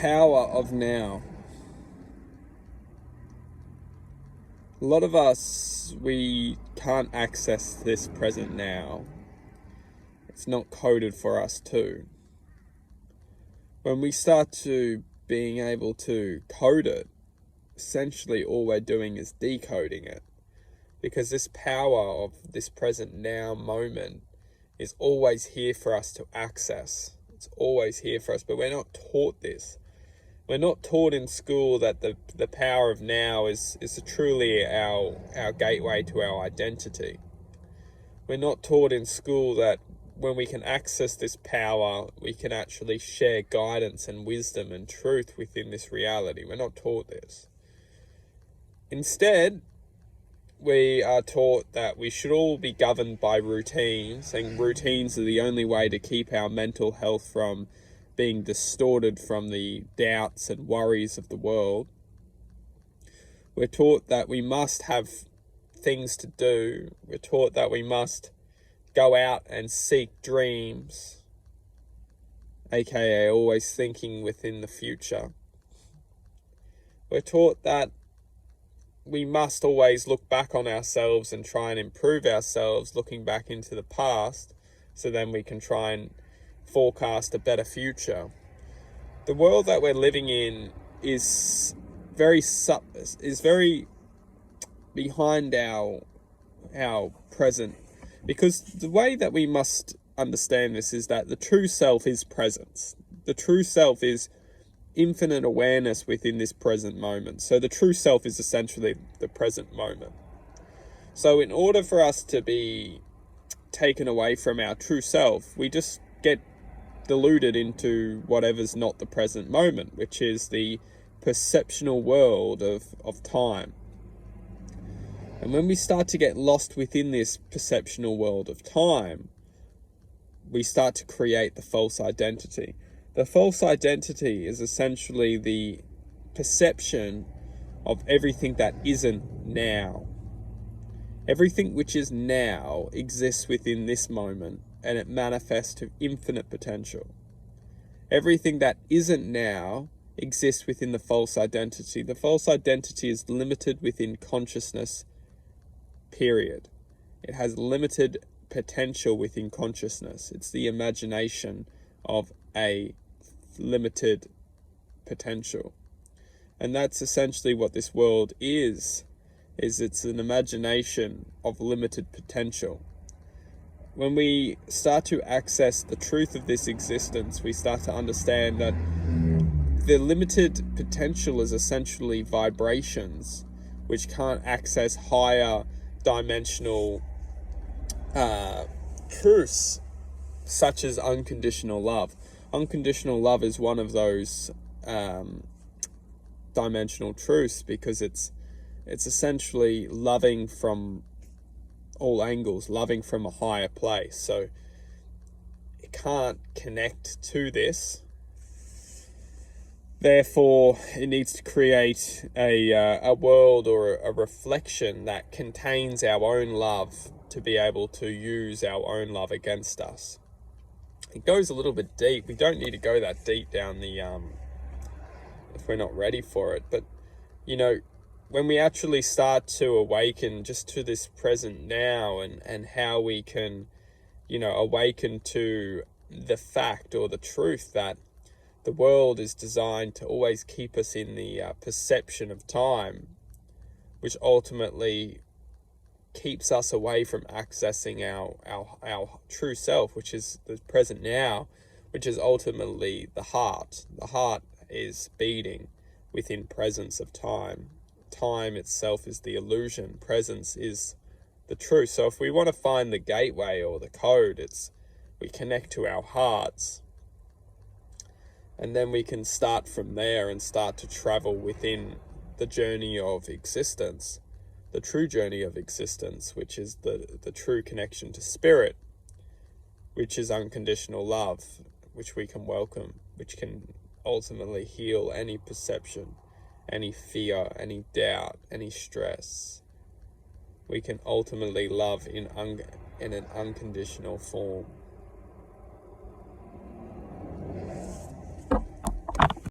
power of now. A lot of us, we can't access this present now. It's not coded for us too. When we start to being able to code it, essentially all we're doing is decoding it. Because this power of this present now moment is always here for us to access. It's always here for us, but we're not taught this. We're not taught in school that the power of now is truly our gateway to our identity. We're not taught in school that when we can access this power, we can actually share guidance and wisdom and truth within this reality. We're not taught this. Instead, we are taught that we should all be governed by routines, and routines are the only way to keep our mental health from being distorted from the doubts and worries of the world. We're taught that we must have things to do. We're taught that we must go out and seek dreams, aka always thinking within the future. We're taught that we must always look back on ourselves and try and improve ourselves, looking back into the past, so then we can try and forecast a better future. The world that we're living in is very behind our present, because the way that we must understand this is that the true self is presence. The true self is infinite awareness within this present moment. So the true self is essentially the present moment. So in order for us to be taken away from our true self, we just get deluded into whatever's not the present moment, which is the perceptual world of time. And when we start to get lost within this perceptual world of time, we start to create the false identity. The false identity is essentially the perception of everything that isn't now. Everything which is now exists within this moment, and it manifests to infinite potential. Everything that isn't now exists within the false identity. The false identity is limited within consciousness, period. It has limited potential within consciousness. It's the imagination of a limited potential. And that's essentially what this world is it's an imagination of limited potential. When we start to access the truth of this existence, we start to understand that the limited potential is essentially vibrations which can't access higher dimensional truths, such as unconditional love. Unconditional love is one of those dimensional truths, because it's essentially loving from all angles, loving from a higher place. So it can't connect to this. Therefore, it needs to create a world or a reflection that contains our own love to be able to use our own love against us. It goes a little bit deep. We don't need to go that deep down the if we're not ready for it. But when we actually start to awaken just to this present now, and how we can awaken to the fact or the truth that the world is designed to always keep us in the perception of time, which ultimately keeps us away from accessing our true self, which is the present now, which is ultimately the heart. The heart is beating within presence of time. Time itself is the illusion. Presence is the truth. So if we want to find the gateway or the code, we connect to our hearts. And then we can start from there and start to travel within the journey of existence, the true journey of existence, which is the true connection to spirit, which is unconditional love, which we can welcome, which can ultimately heal any perception, any fear, any doubt, any stress. We can ultimately love in an unconditional form.